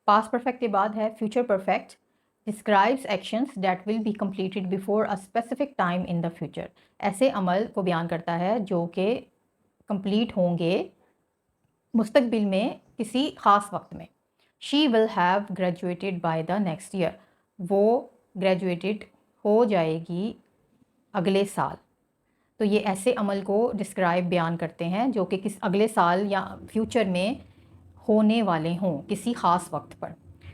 Past perfect के बाद है future perfect, describes actions that will be completed before a specific time in the future. ऐसे अमल को बयान करता है जो कि कंप्लीट होंगे मुस्तकबिल में किसी ख़ास वक्त में। She will have graduated by the next year, वो ग्रेजुएटेड हो जाएगी अगले साल। तो ये ऐसे अमल को डिस्क्राइब बयान करते हैं जो कि किस अगले साल या फ्यूचर में होने वाले हों किसी ख़ास वक्त पर।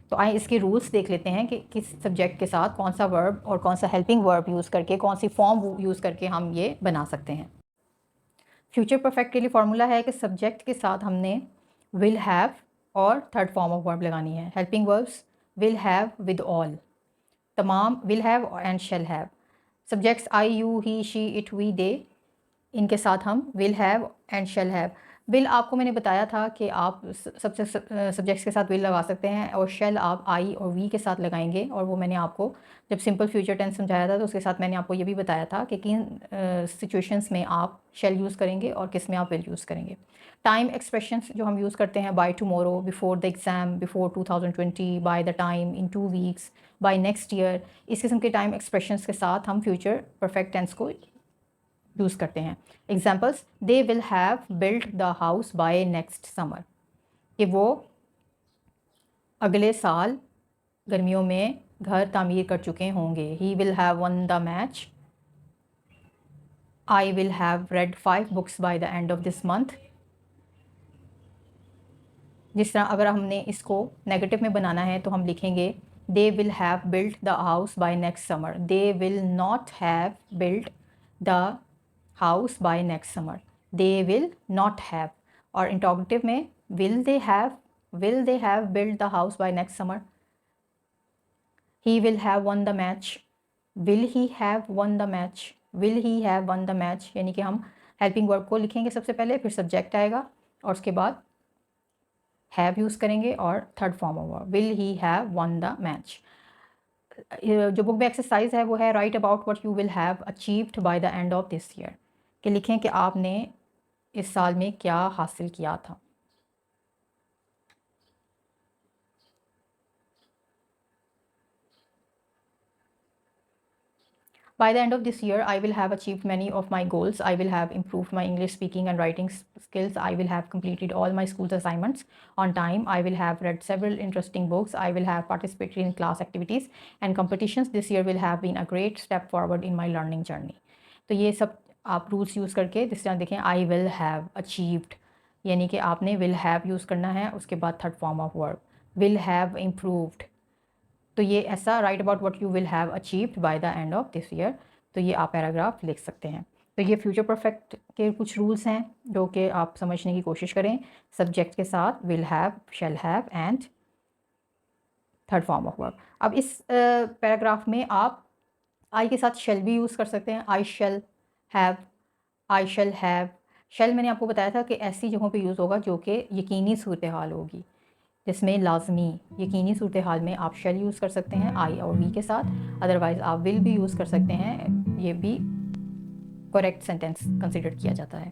तो आइए इसके रूल्स देख लेते हैं कि किस सब्जेक्ट के साथ कौन सा वर्ब और कौन सा हेल्पिंग वर्ब यूज़ करके, कौन सी फॉर्म यूज़ करके हम ये बना सकते हैं। फ्यूचर परफेक्ट के लिए फार्मूला है कि सब्जेक्ट के साथ हमने विल हैव और थर्ड फॉर्म ऑफ वर्ब लगानी है। Helping verbs will have with all, तमाम will have and shall have. Subjects I, you, he, she, it, we, they, इनके साथ हम will have and shall have. Will आपको मैंने बताया था कि आप सबसे सब्जेक्ट्स के साथ विल लगा सकते हैं और शेल आप आई और वी के साथ लगाएंगे। और वो मैंने आपको जब सिंपल फ्यूचर टेंस समझाया था तो उसके साथ मैंने आपको ये भी बताया था कि किन सिचुएशंस में आप शेल यूज़ करेंगे और किस में आप विल यूज़ करेंगे। टाइम एक्सप्रेशंस जो हम यूज़ करते हैं, by tomorrow, before the exam, before 2020, by the time, in 2 weeks, by next year, इस किस्म के टाइम एक्सप्रेशंस के साथ हम फ्यूचर परफेक्ट टेंस को यूज़ करते हैं। Examples, they will have built the house by next summer, कि वो अगले साल गर्मियों में घर तामीर कर चुके होंगे। He will have one the match, I will have read 5 books by the end of this month. जिस तरह अगर हमने इसको नेगेटिव में बनाना है तो हम लिखेंगे दे will have built the house by next summer, they will not have built the house by next summer, they will not have. और इंटरोगेटिव में will they have built the house by next summer, he will have one the match, will he have one the match, will he have one the match. यानी कि हम helping verb को लिखेंगे सबसे पहले, फिर सब्जेक्ट आएगा और उसके बाद हैव यूज़ करेंगे और थर्ड फॉर्म होगा will he have one the match. जो बुक में एक्सरसाइज है वो है right about what you will have achieved by the end of this year, कि लिखें कि आपने इस साल में क्या हासिल किया था। By the end of this year, I will have achieved many of my goals. I will have improved my English speaking and writing skills. I will have completed all my school's assignments on time. I will have read several interesting books. I will have participated in class activities and competitions. This year will have been a great step forward in my learning journey. तो ये सब आप rules use करके जिस तरह देखें, I will have achieved, यानी कि आपने विल हैव यूज़ करना है, उसके बाद third form of verb will have improved. तो ये ऐसा right about what you will have achieved by the end of this year, तो ये आप पैराग्राफ लिख सकते हैं। तो ये फ्यूचर परफेक्ट के कुछ रूल्स हैं जो कि आप समझने की कोशिश करें। सब्जेक्ट के साथ will have, shall have and third form of verb. अब इस पैराग्राफ में आप आई के साथ शेल भी यूज़ कर सकते हैं। I shall have, I shall have. Shall मैंने आपको बताया था कि ऐसी जगहों पे यूज़ होगा जो कि यकीनी सूरत हाल होगी, जिसमें लाजमी यकीनी सूरत हाल में आप शेल यूज़ कर सकते हैं आई और वी के साथ। अदरवाइज़ आप विल भी यूज़ कर सकते हैं, ये भी करेक्ट सेंटेंस कंसिडर किया जाता है।